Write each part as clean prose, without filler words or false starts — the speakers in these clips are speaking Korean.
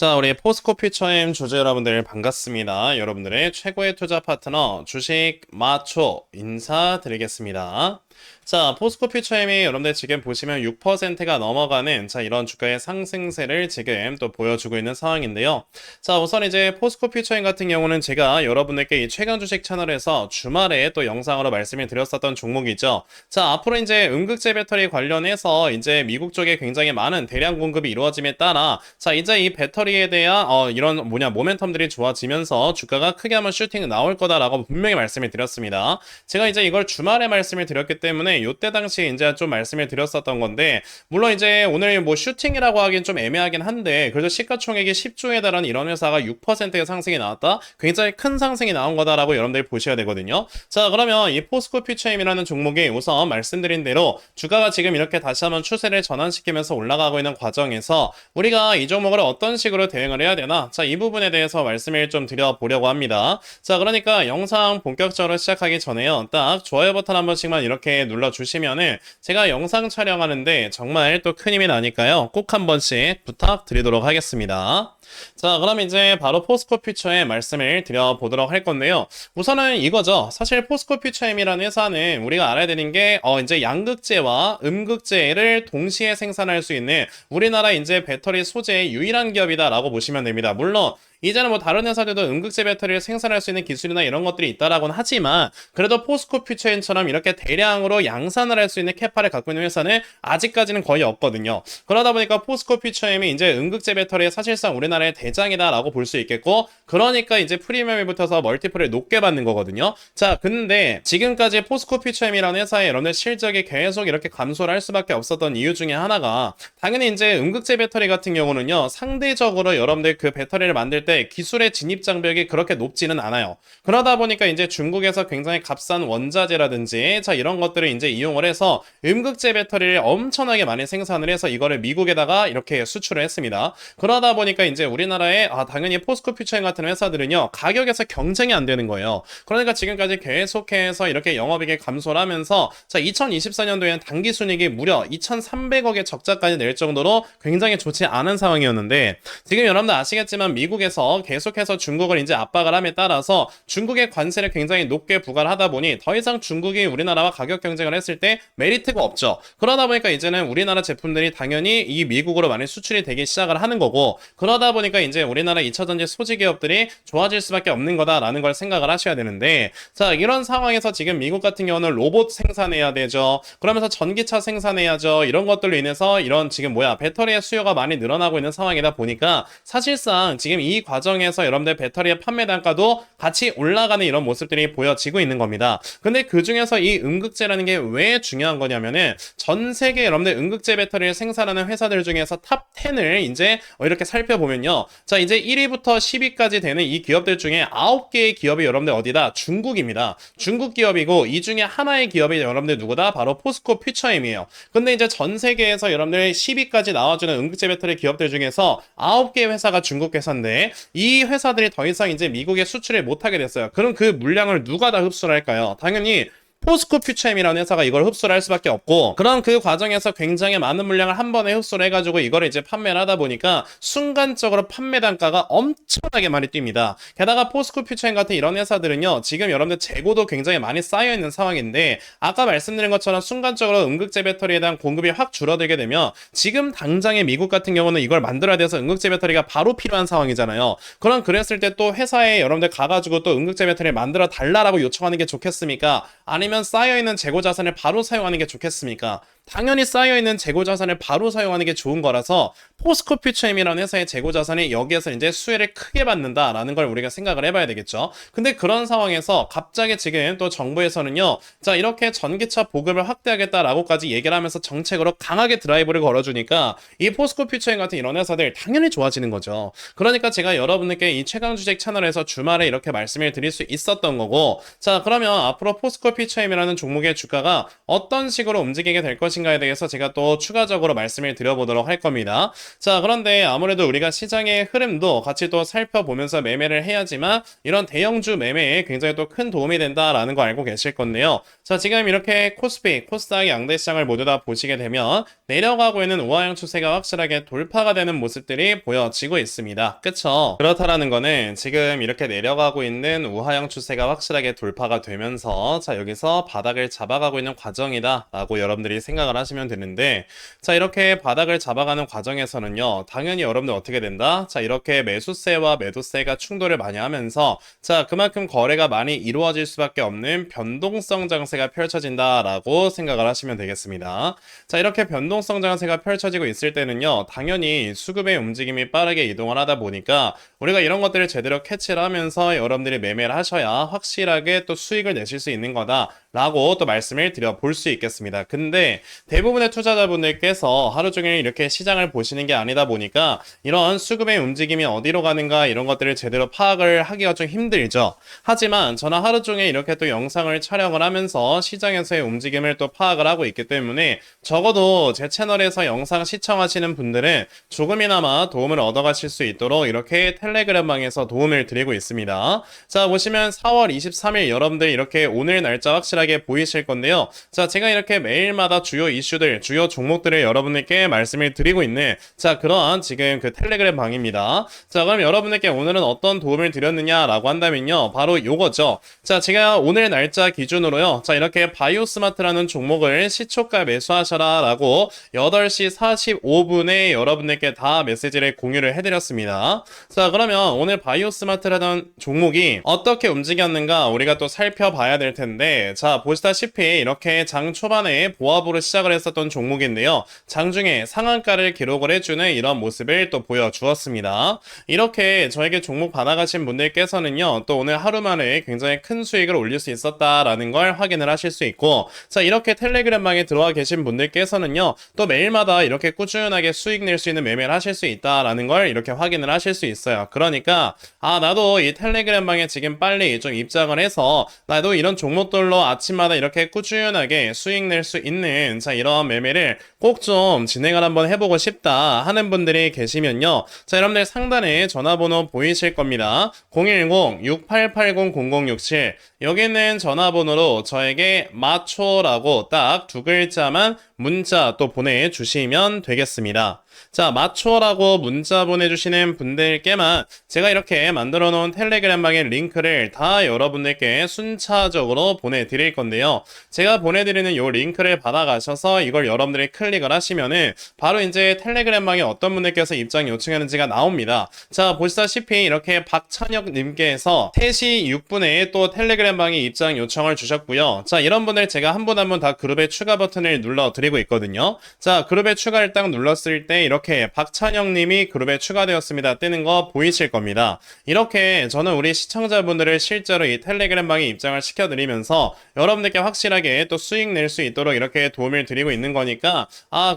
자, 우리 포스코 퓨처엠 주주 여러분들 반갑습니다. 여러분들의 최고의 투자 파트너 주식 마초 인사드리겠습니다. 자, 포스코 퓨처엠이 여러분들 지금 보시면 6%가 넘어가는 이런 주가의 상승세를 지금 또 보여주고 있는 상황인데요. 자, 우선 이제 포스코 퓨처엠 같은 경우는 제가 여러분들께 이 최강 주식 채널에서 주말에 또 영상으로 말씀을 드렸었던 종목이죠. 자, 앞으로 이제 음극재 배터리 관련해서 이제 미국 쪽에 굉장히 많은 대량 공급이 이루어짐에 따라 이제 이 배터리에 대한 이런 모멘텀들이 좋아지면서 주가가 크게 한번 슈팅 나올 거다라고 분명히 말씀을 드렸습니다. 제가 이제 이걸 주말에 말씀을 드렸기 때문에 요때 당시에 이제 좀 말씀을 드렸었던 건데, 물론 이제 오늘 슈팅이라고 하긴 좀 애매하긴 한데, 그래도 시가총액이 10조에 달하는 이런 회사가 6%의 상승이 나왔다? 굉장히 큰 상승이 나온 거다라고 여러분들이 보셔야 되거든요. 자, 그러면 이 포스코 퓨처엠이라는 종목이 우선 말씀드린 대로 주가가 지금 이렇게 다시 한번 추세를 전환시키면서 올라가고 있는 과정에서 우리가 이 종목을 어떤 식으로 대응을 해야 되나? 자, 이 부분에 대해서 말씀을 좀 드려보려고 합니다. 자, 그러니까 영상 본격적으로 시작하기 전에요. 딱 좋아요 버튼 한 번씩만 이렇게 눌러주시면은 제가 영상 촬영하는데 정말 또 큰 힘이 나니까요. 꼭 한 번씩 부탁드리도록 하겠습니다. 자, 그럼 이제 바로 포스코 퓨처의 말씀을 드려보도록 할 건데요. 우선은 이거죠. 사실 포스코 퓨처엠이라는 회사는 우리가 알아야 되는 게 이제 양극재와 음극재를 동시에 생산할 수 있는 우리나라 이제 배터리 소재의 유일한 기업이다라고 보시면 됩니다. 물론 이제는 다른 회사들도 음극재 배터리를 생산할 수 있는 기술이나 이런 것들이 있다라고는 하지만, 그래도 포스코 퓨처엠처럼 이렇게 대량으로 양산을 할 수 있는 캐파를 갖고 있는 회사는 아직까지는 거의 없거든요. 그러다 보니까 포스코 퓨처엠이 이제 음극재 배터리에 사실상 우리나라의 대장이다라고 볼 수 있겠고, 그러니까 이제 프리미엄이 붙어서 멀티플을 높게 받는 거거든요. 자, 근데 지금까지 포스코 퓨처엠이라는 회사의 여러분들 실적이 계속 이렇게 감소를 할 수밖에 없었던 이유 중에 하나가, 당연히 이제 음극재 배터리 같은 경우는요, 상대적으로 여러분들 그 배터리를 만들 때 기술의 진입 장벽이 그렇게 높지는 않아요. 그러다 보니까 이제 중국에서 굉장히 값싼 원자재라든지 이런 것들을 이제 이용을 해서 음극재 배터리를 엄청나게 많이 생산을 해서 이거를 미국에다가 이렇게 수출을 했습니다. 그러다 보니까 이제 우리나라에 당연히 포스코 퓨처엠 같은 회사들은요, 가격에서 경쟁이 안 되는 거예요. 그러니까 지금까지 계속해서 이렇게 영업이익이 감소를 하면서 2024년도에는 당기순이익이 무려 2,300억의 적자까지 낼 정도로 굉장히 좋지 않은 상황이었는데, 지금 여러분들 아시겠지만 미국에서 계속해서 중국을 이제 압박을 함에 따라서 중국의 관세를 굉장히 높게 부과를 하다 보니 더 이상 중국이 우리나라와 가격 경쟁을 했을 때 메리트가 없죠. 그러다 보니까 이제는 우리나라 제품들이 당연히 이 미국으로 많이 수출이 되기 시작을 하는 거고, 그러다 보니까 이제 우리나라 2차전지 소지 기업들이 좋아질 수밖에 없는 거다라는 걸 생각을 하셔야 되는데, 자, 이런 상황에서 지금 미국 같은 경우는 로봇 생산해야 되죠. 그러면서 전기차 생산해야죠. 이런 것들로 인해서 이런 지금 배터리의 수요가 많이 늘어나고 있는 상황이다 보니까 사실상 지금 이 과정에서 여러분들 배터리의 판매 단가도 같이 올라가는 이런 모습들이 보여지고 있는 겁니다. 근데 그 중에서 이 음극재라는 게 왜 중요한 거냐면은, 전 세계 여러분들 음극재 배터리를 생산하는 회사들 중에서 탑 10을 이제 이렇게 살펴보면요. 자, 이제 1위부터 10위까지 되는 이 기업들 중에 9개의 기업이 여러분들 어디다? 중국입니다. 중국 기업이고, 이 중에 하나의 기업이 여러분들 누구다? 바로 포스코 퓨처엠이에요. 근데 이제 전 세계에서 여러분들 10위까지 나와주는 음극재 배터리 기업들 중에서 9개의 회사가 중국 회사인데, 이 회사들이 더 이상 이제 미국에 수출을 못하게 됐어요. 그럼 그 물량을 누가 다 흡수를 할까요? 당연히 포스코 퓨처엠이라는 회사가 이걸 흡수를 할 수밖에 없고, 그럼 그 과정에서 굉장히 많은 물량을 한 번에 흡수를 해가지고 이걸 이제 판매를 하다 보니까 순간적으로 판매 단가가 엄청나게 많이 뜁니다. 게다가 포스코 퓨처엠 같은 이런 회사들은요, 지금 여러분들 재고도 굉장히 많이 쌓여있는 상황인데, 아까 말씀드린 것처럼 순간적으로 음극재 배터리에 대한 공급이 확 줄어들게 되면 지금 당장에 미국 같은 경우는 이걸 만들어야 돼서 음극재 배터리가 바로 필요한 상황이잖아요. 그럼 그랬을 때 또 회사에 여러분들 가가지고 또 음극재 배터리를 만들어 달라라고 요청하는 게 좋겠습니까? 아니면 쌓여있는 재고 자산을 바로 사용하는 게 좋겠습니까? 당연히 쌓여있는 재고 자산을 바로 사용하는 게 좋은 거라서 포스코 퓨처엠이라는 회사의 재고 자산이 여기에서 이제 수혜를 크게 받는다라는 걸 우리가 생각을 해봐야 되겠죠. 근데 그런 상황에서 갑자기 지금 또 정부에서는요, 자, 이렇게 전기차 보급을 확대하겠다라고까지 얘기를 하면서 정책으로 강하게 드라이브를 걸어주니까 이 포스코 퓨처엠 같은 이런 회사들 당연히 좋아지는 거죠. 그러니까 제가 여러분들께 이 최강 주식 채널에서 주말에 이렇게 말씀을 드릴 수 있었던 거고, 자, 그러면 앞으로 포스코 퓨처엠이라는 종목의 주가가 어떤 식으로 움직이게 될 것인가 무엇인가에 대해서 제가 또 추가적으로 말씀을 드려보도록 할 겁니다. 자, 그런데 아무래도 우리가 시장의 흐름도 같이 또 살펴보면서 매매를 해야지만 이런 대형주 매매에 굉장히 또 큰 도움이 된다라는 거 알고 계실 건데요. 자, 지금 이렇게 코스피, 코스닥 양대 시장을 모두 다 보시게 되면 내려가고 있는 우하형 추세가 확실하게 돌파가 되는 모습들이 보여지고 있습니다. 그쵸? 그렇다라는 거는 지금 이렇게 내려가고 있는 우하형 추세가 확실하게 돌파가 되면서 자, 여기서 바닥을 잡아가고 있는 과정이다 라고 여러분들이 생각을 하시면 되는데, 자, 이렇게 바닥을 잡아가는 과정에서는요, 당연히 여러분들 어떻게 된다? 자, 이렇게 매수세와 매도세가 충돌을 많이 하면서 자, 그만큼 거래가 많이 이루어질 수밖에 없는 변동성 장세가 펼쳐진다라고 생각을 하시면 되겠습니다. 자, 이렇게 변동성 장세가 펼쳐지고 있을 때는요, 당연히 수급의 움직임이 빠르게 이동을 하다 보니까 우리가 이런 것들을 제대로 캐치를 하면서 여러분들이 매매를 하셔야 확실하게 또 수익을 내실 수 있는 거다 라고 또 말씀을 드려볼 수 있겠습니다. 근데 대부분의 투자자분들께서 하루 종일 이렇게 시장을 보시는 게 아니다 보니까 이런 수급의 움직임이 어디로 가는가 이런 것들을 제대로 파악을 하기가 좀 힘들죠. 하지만 저는 하루 종일 이렇게 또 영상을 촬영을 하면서 시장에서의 움직임을 또 파악을 하고 있기 때문에 적어도 제 채널에서 영상 시청하시는 분들은 조금이나마 도움을 얻어가실 수 있도록 이렇게 텔레그램방에서 도움을 드리고 있습니다. 자, 보시면 4월 23일 여러분들 이렇게 오늘 날짜 확실하게 보이실 건데요. 자, 제가 이렇게 매일마다 주요 이슈들, 주요 종목들을 여러분들께 말씀을 드리고 있는 자, 그러한 지금 그 텔레그램 방입니다. 자, 그럼 여러분들께 오늘은 어떤 도움을 드렸느냐라고 한다면요, 바로 요거죠. 자, 제가 오늘 날짜 기준으로요, 자, 이렇게 바이오스마트라는 종목을 시초가 매수하셔라 라고 8시 45분에 여러분들께 다 메시지를 공유를 해드렸습니다. 자, 그러면 오늘 바이오스마트라는 종목이 어떻게 움직였는가 우리가 또 살펴봐야 될 텐데, 자, 보시다시피 이렇게 장 초반에 보합으로 시작을 했었던 종목인데요. 장중에 상한가를 기록을 해주는 이런 모습을 또 보여주었습니다. 이렇게 저에게 종목 받아가신 분들께서는요, 또 오늘 하루 만에 굉장히 큰 수익을 올릴 수 있었다라는 걸 확인을 하실 수 있고, 자, 이렇게 텔레그램방에 들어와 계신 분들께서는요, 또 매일마다 이렇게 꾸준하게 수익 낼 수 있는 매매를 하실 수 있다라는 걸 이렇게 확인을 하실 수 있어요. 그러니까 나도 이 텔레그램방에 지금 빨리 좀 입장을 해서 나도 이런 종목들로 아침마다 이렇게 꾸준하게 수익 낼 수 있는 자, 이런 매매를 꼭 좀 진행을 한번 해보고 싶다 하는 분들이 계시면요, 자, 여러분들 상단에 전화번호 보이실 겁니다. 010-6880-0067 여기는 전화번호로 저에게 마초라고 딱 두 글자만 문자 또 보내주시면 되겠습니다. 자, 마초라고 문자 보내주시는 분들께만 제가 이렇게 만들어 놓은 텔레그램방의 링크를 다 여러분들께 순차적으로 보내드릴 건데요. 제가 보내드리는 요 링크를 받아가셔서 이걸 여러분들이 클릭을 하시면은 바로 이제 텔레그램방에 어떤 분들께서 입장 요청하는지가 나옵니다. 자, 보시다시피 이렇게 박찬혁 님께서 3시 6분에 또 텔레그램방에 입장 요청을 주셨고요. 자, 이런 분들 제가 한 분 한 분 다 그룹의 추가 버튼을 눌러드리고 있거든요. 자, 그룹의 추가를 딱 눌렀을 때 이렇게 박찬영 님이 그룹에 추가되었습니다 뜨는 거 보이실 겁니다. 이렇게 저는 우리 시청자분들을 실제로 이 텔레그램방에 입장을 시켜드리면서 여러분들께 확실하게 또 수익 낼 수 있도록 이렇게 도움을 드리고 있는 거니까,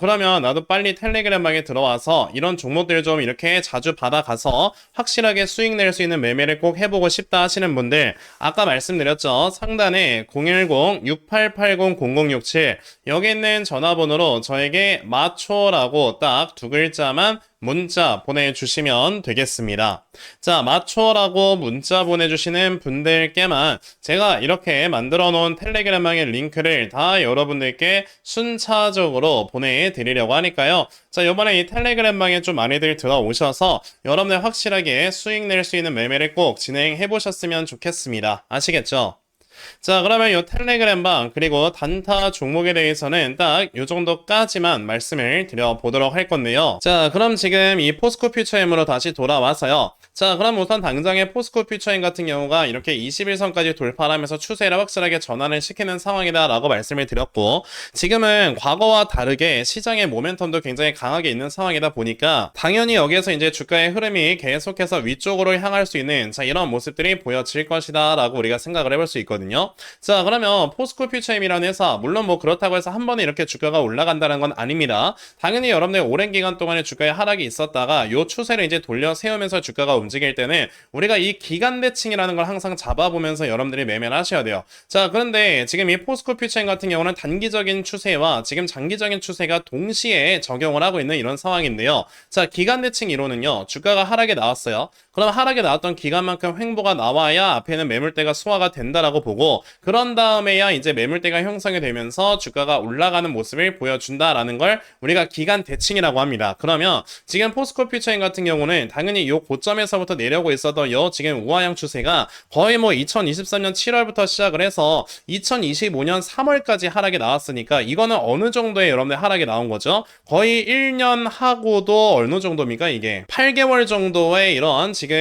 그러면 나도 빨리 텔레그램방에 들어와서 이런 종목들 좀 이렇게 자주 받아가서 확실하게 수익 낼 수 있는 매매를 꼭 해보고 싶다 하시는 분들, 아까 말씀드렸죠. 상단에 010-6880-0067 여기 있는 전화번호로 저에게 마초라고 딱 두 글자만 문자 보내주시면 되겠습니다. 자, 마초라고 문자 보내주시는 분들께만 제가 이렇게 만들어 놓은 텔레그램방의 링크를 다 여러분들께 순차적으로 보내드리려고 하니까요. 자, 이번에 이 텔레그램방에 좀 많이들 들어오셔서 여러분들 확실하게 수익 낼 수 있는 매매를 꼭 진행해 보셨으면 좋겠습니다. 아시겠죠? 자, 그러면 이 텔레그램방 그리고 단타 종목에 대해서는 딱 이 정도까지만 말씀을 드려보도록 할 건데요. 자, 그럼 지금 이 포스코 퓨처엠으로 다시 돌아와서요. 자, 그럼 우선 당장의 포스코 퓨처엠 같은 경우가 이렇게 21선까지 돌파하면서 추세를 확실하게 전환을 시키는 상황이다 라고 말씀을 드렸고, 지금은 과거와 다르게 시장의 모멘텀도 굉장히 강하게 있는 상황이다 보니까 당연히 여기에서 이제 주가의 흐름이 계속해서 위쪽으로 향할 수 있는 자, 이런 모습들이 보여질 것이다 라고 우리가 생각을 해볼 수 있거든요. 자, 그러면 포스코 퓨처엠이라는 회사, 물론 뭐 그렇다고 해서 한 번에 이렇게 주가가 올라간다는 건 아닙니다. 당연히 여러분들 오랜 기간 동안에 주가의 하락이 있었다가 요 추세를 이제 돌려 세우면서 주가가 움직일 때는 우리가 이 기간 대칭이라는 걸 항상 잡아보면서 여러분들이 매매를 하셔야 돼요. 자, 그런데 지금 이 포스코 퓨처인 같은 경우는 단기적인 추세와 지금 장기적인 추세가 동시에 적용을 하고 있는 이런 상황인데요. 자, 기간 대칭 이론은요, 주가가 하락에 나왔어요. 그럼 하락에 나왔던 기간만큼 횡보가 나와야 앞에는 매물대가 소화가 된다라고 보고, 그런 다음에야 이제 매물대가 형성이 되면서 주가가 올라가는 모습을 보여준다라는 걸 우리가 기간 대칭이라고 합니다. 그러면 지금 포스코 퓨처인 같은 경우는 당연히 이 고점에서부터 내려오고 있어도 지금 우하형 추세가 거의 뭐 2023년 7월부터 시작을 해서 2025년 3월까지 하락이 나왔으니까 이거는 어느 정도의 여러분들 하락이 나온 거죠? 거의 1년 하고도 어느 정도입니까 이게? 8개월 정도의 이런 지금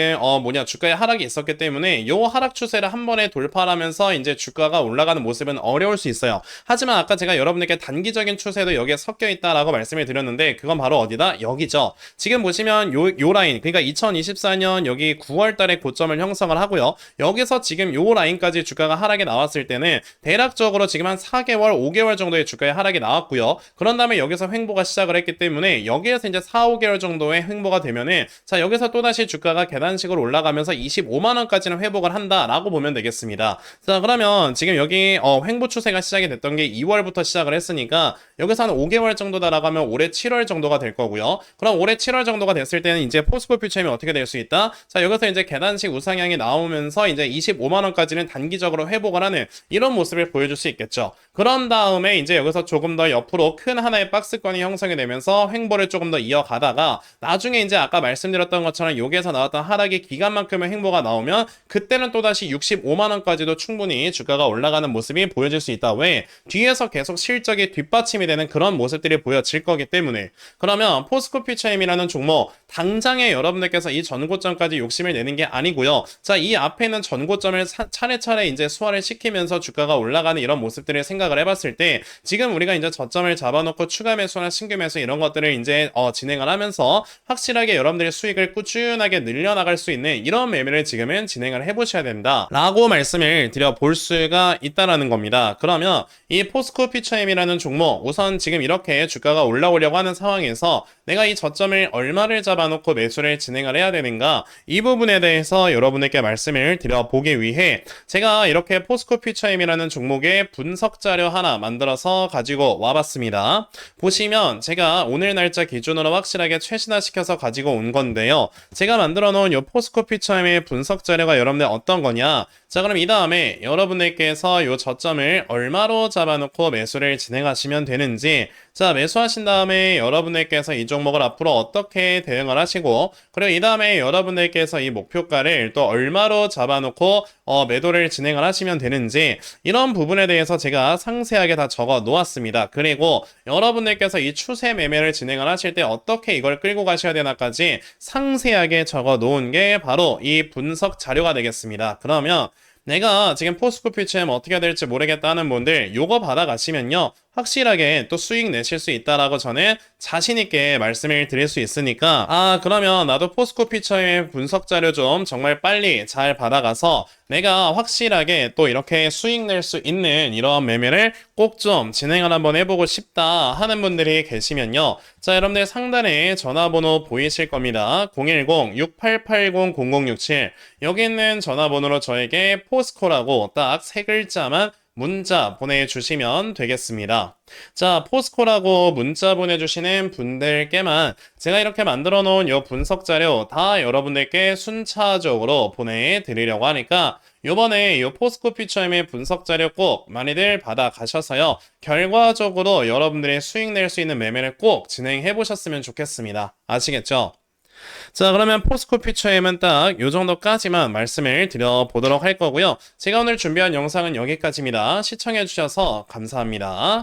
주가의 하락이 있었기 때문에 요 하락 추세를 한 번에 돌파하면서 이제 주가가 올라가는 모습은 어려울 수 있어요. 하지만 아까 제가 여러분들께 단기적인 추세도 여기에 섞여 있다라고 말씀을 드렸는데 그건 바로 어디다? 여기죠. 지금 보시면 요 라인, 그러니까 2024년 여기 9월 달에 고점을 형성을 하고요. 여기서 지금 요 라인까지 주가가 하락이 나왔을 때는 대략적으로 지금 한 4개월, 5개월 정도의 주가의 하락이 나왔고요. 그런 다음에 여기서 횡보가 시작을 했기 때문에 여기에서 이제 4, 5개월 정도의 횡보가 되면은 자, 여기서 또다시 주가가 계단식으로 올라가면서 25만원까지는 회복을 한다라고 보면 되겠습니다. 자, 그러면 지금 여기 횡보 추세가 시작이 됐던 게 2월부터 시작을 했으니까 여기서 한 5개월 정도다라고 하면 올해 7월 정도가 될 거고요. 그럼 올해 7월 정도가 됐을 때는 이제 포스코 퓨처임이 어떻게 될 수 있다? 자, 여기서 이제 계단식 우상향이 나오면서 이제 25만원까지는 단기적으로 회복을 하는 이런 모습을 보여줄 수 있겠죠. 그런 다음에 이제 여기서 조금 더 옆으로 큰 하나의 박스권이 형성이 되면서 횡보를 조금 더 이어가다가 나중에 이제 아까 말씀드렸던 것처럼 여기에서 나왔던 하락의 기간만큼의 횡보가 나오면 그때는 또다시 65만원까지도 충분히 주가가 올라가는 모습이 보여질 수 있다. 왜? 뒤에서 계속 실적이 뒷받침이 되는 그런 모습들이 보여질 거기 때문에. 그러면 포스코 퓨처임이라는 종목 당장에 여러분들께서 이 전고점까지 욕심을 내는 게 아니고요. 자, 이 앞에 있는 전고점을 차례차례 이제 소화를 시키면서 주가가 올라가는 이런 모습들을 생각을 해봤을 때 지금 우리가 이제 저점을 잡아놓고 추가 매수나 신규 매수 이런 것들을 이제 진행을 하면서 확실하게 여러분들의 수익을 꾸준하게 늘려나갈 수 있는 이런 매매를 지금은 진행을 해보셔야 된다 라고 말씀을 드려볼 수가 있다라는 겁니다. 그러면 이 포스코 퓨처임이라는 종목 우선 지금 이렇게 주가가 올라오려고 하는 상황에서 내가 이 저점을 얼마를 잡아놓고 매수를 진행을 해야 되는가, 이 부분에 대해서 여러분에게 말씀을 드려보기 위해 제가 이렇게 포스코 퓨처임이라는 종목의 분석 자료 하나 만들어서 가지고 와봤습니다. 보시면 제가 오늘 날짜 기준으로 확실하게 최신화시켜서 가지고 온 건데요. 제가 만들어 놓은 이 포스코 퓨처임의 분석 자료가 여러분들 어떤 거냐, 자, 그럼 이 다음에 여러분들께서 이 저점을 얼마로 잡아놓고 매수를 진행하시면 되는지, 자, 매수하신 다음에 여러분들께서 이 종목을 앞으로 어떻게 대응을 하시고, 그리고 이 다음에 여러분들께서 이 목표가를 또 얼마로 잡아놓고 매도를 진행을 하시면 되는지, 이런 부분에 대해서 제가 상세하게 다 적어 놓았습니다. 그리고 여러분들께서 이 추세 매매를 진행을 하실 때 어떻게 이걸 끌고 가셔야 되나까지 상세하게 적어 놓은 게 바로 이 분석 자료가 되겠습니다. 그러면 내가 지금 포스코 퓨처임 어떻게 해야 될지 모르겠다는 분들 요거 받아가시면요 확실하게 또 수익 내실 수 있다라고 저는 자신있게 말씀을 드릴 수 있으니까, 그러면 나도 포스코 퓨처의 분석 자료 좀 정말 빨리 잘 받아가서 내가 확실하게 또 이렇게 수익 낼 수 있는 이런 매매를 꼭 좀 진행을 한번 해보고 싶다 하는 분들이 계시면요, 자, 여러분들 상단에 전화번호 보이실 겁니다. 010-6880-0067 여기 있는 전화번호로 저에게 포스코라고 딱 세 글자만 문자 보내주시면 되겠습니다. 자, 포스코라고 문자 보내주시는 분들께만 제가 이렇게 만들어 놓은 이 분석 자료 다 여러분들께 순차적으로 보내드리려고 하니까 요번에 이 포스코 퓨처임의 분석 자료 꼭 많이들 받아가셔서요 결과적으로 여러분들의 수익 낼 수 있는 매매를 꼭 진행해 보셨으면 좋겠습니다. 아시겠죠? 자, 그러면 포스코 퓨처임은 딱 요 정도까지만 말씀을 드려보도록 할 거고요. 제가 오늘 준비한 영상은 여기까지입니다. 시청해주셔서 감사합니다.